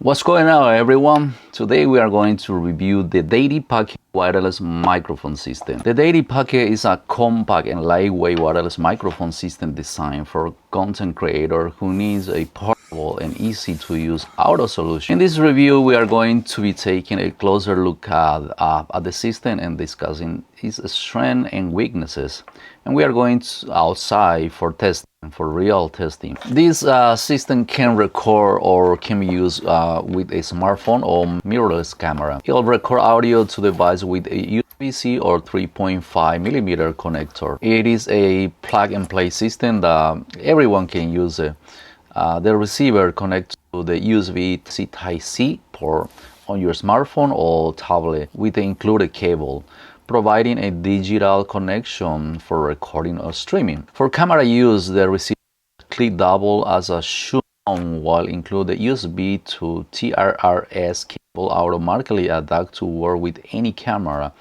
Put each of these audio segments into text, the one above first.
What's going on, everyone? Today we are going to review the DAITY Pocket wireless microphone system. The DAITY Pocket is a compact and lightweight wireless microphone system designed for a content creator who needs a portable and easy to use audio solution. In this review, we are going to be taking a closer look at the system and discussing its strengths and weaknesses. And we are going outside for testing. For real testing. This system can record or can be used with a smartphone or mirrorless camera. It'll record audio to the device with a USB-C or 3.5mm connector. It is a plug-and-play system that everyone can use it. The receiver connects to the USB-C Type-C port on your smartphone or tablet with the included cable, providing a digital connection for recording or streaming. For camera use, the receiver click double as a shown, while include the USB to TRRS cable automatically adapt to work with any camera,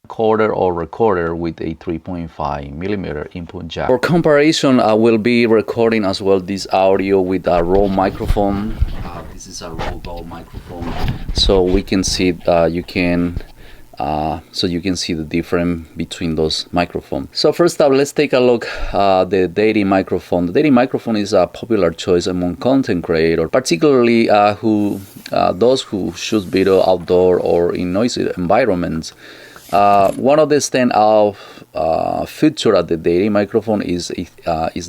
encoder or recorder with a 3.5mm input jack. For comparison, I will be recording as well this audio with a raw microphone. This is a raw microphone, so we can see so you can see the difference between those microphones. So first up, let's take a look at the DAITY microphone. The DAITY microphone is a popular choice among content creators, particularly those who shoot video outdoor or in noisy environments. One of the standout features of the DAITY microphone is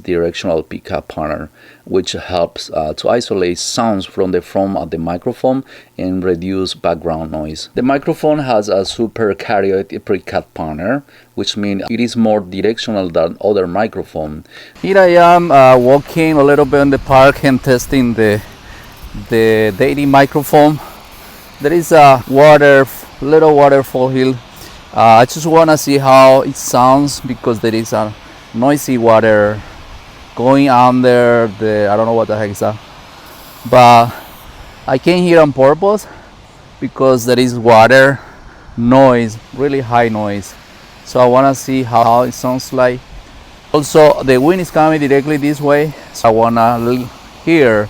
directional pickup pattern, which helps to isolate sounds from the front of the microphone and reduce background noise. The microphone has a super cariotype pickup pattern, which means it is more directional than other microphones. Here I am walking a little bit in the park and testing the DAITY microphone. There is a little waterfall hill. I just want to see how it sounds because there is a noisy water going under I don't know what the heck is that, but I came here on purpose because there is water noise, really high noise, so I want to see how it sounds like. Also, the wind is coming directly this way, so I want to hear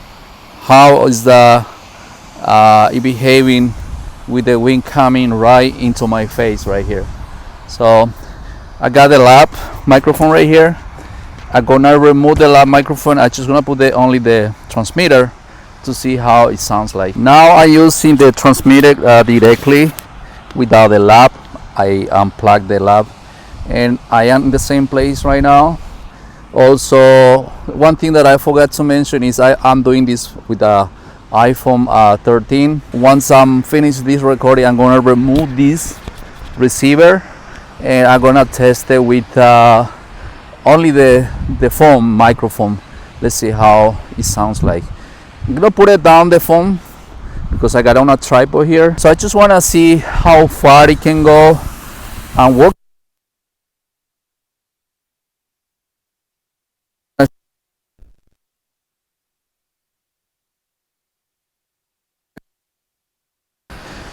how is it behaving with the wind coming right into my face right here. So I got the lap microphone right here. I'm gonna remove the lap microphone. I'm just gonna put only the transmitter to see how it sounds like. Now I'm using the transmitter directly without the lap. I unplugged the lap and I am in the same place right now. Also, one thing that I forgot to mention is I'm doing this with a iPhone 13. Once I'm finished this recording, I'm gonna remove this receiver and I'm gonna test it with only the phone microphone. Let's see how it sounds like. I'm gonna put it down the phone because I got on a tripod here, so I just want to see how far it can go and work.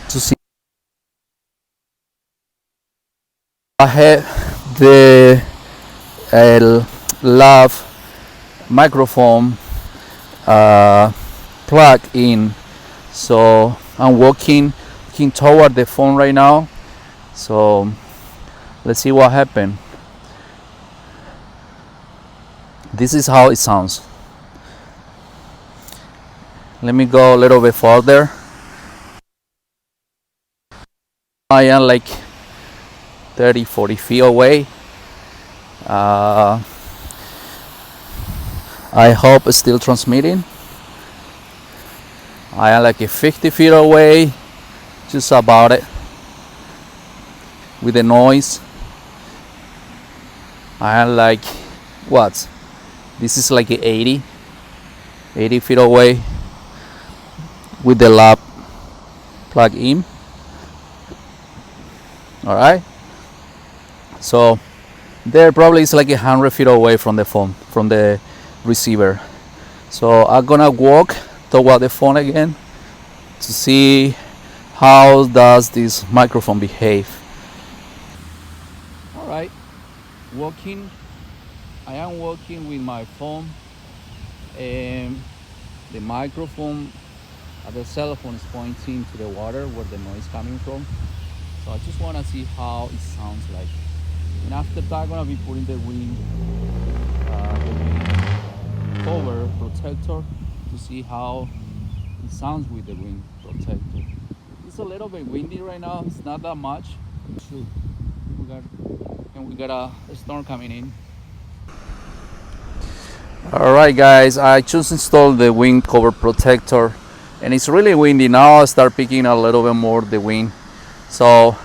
To see, I have the lav microphone plug in, so I'm walking toward the phone right now. So let's see what happened. This is how it sounds. Let me go a little bit further. I am like 30-40 feet away. I hope it's still transmitting. I am like 50 feet away, just about it, with the noise. I am like, what? This is like 80 feet away with the lap plug in. All right, so there probably is like 100 feet away from the phone, from the receiver. So I'm gonna walk toward the phone again to see how does this microphone behave. All right, I am walking with my phone and the microphone The cell phone is pointing to the water where the noise coming from. So I just want to see how it sounds like. And after that, I'm gonna be putting the wind cover protector to see how it sounds with the wind protector. It's a little bit windy right now. It's not that much. Shoot, we got a storm coming in. All right, guys. I just installed the wind cover protector, and it's really windy now. I start picking a little bit more the wind. So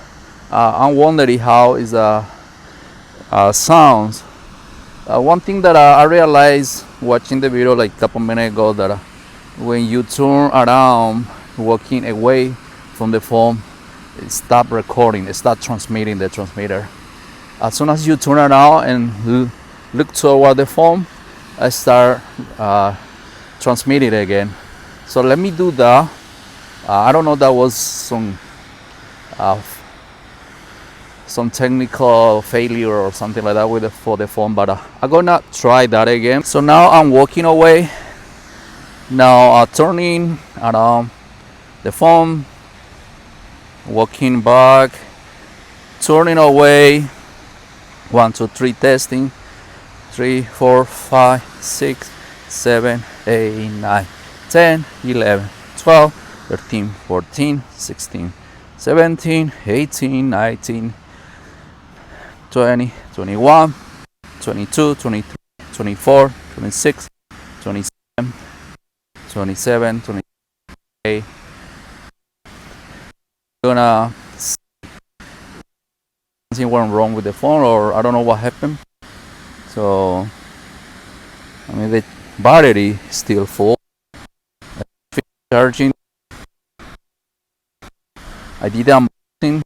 I'm wondering how is sounds. One thing that I realized watching the video like a couple minutes ago, that when you turn around walking away from the phone, it stop recording, it stop transmitting the transmitter. As soon as you turn around and look toward the phone, I start transmitting again. So let me do that. I don't know, that was some technical failure or something like that for the phone, but I'm gonna try that again. So now I'm walking away. Now turning around the phone, walking back, turning away. 1, 2, 3, testing. 3, 4, 5, 6, 7, 8, 9, 10, 11, 12, 13, 14, 16, 17, 18, 19, 20, 21, 22, 23, 24, 26, 27, 27, 28. Gonna see something went wrong with the phone, or I don't know what happened. So I mean, the battery is still full. Charging. I did the unboxing.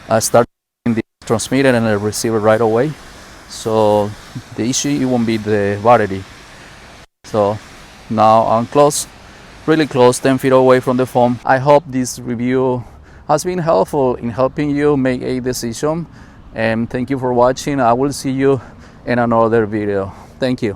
I started the transmitter and the receiver right away. So the issue, it won't be the battery. So now I'm close, really close, 10 feet away from the phone. I hope this review has been helpful in helping you make a decision. And thank you for watching. I will see you in another video. Thank you.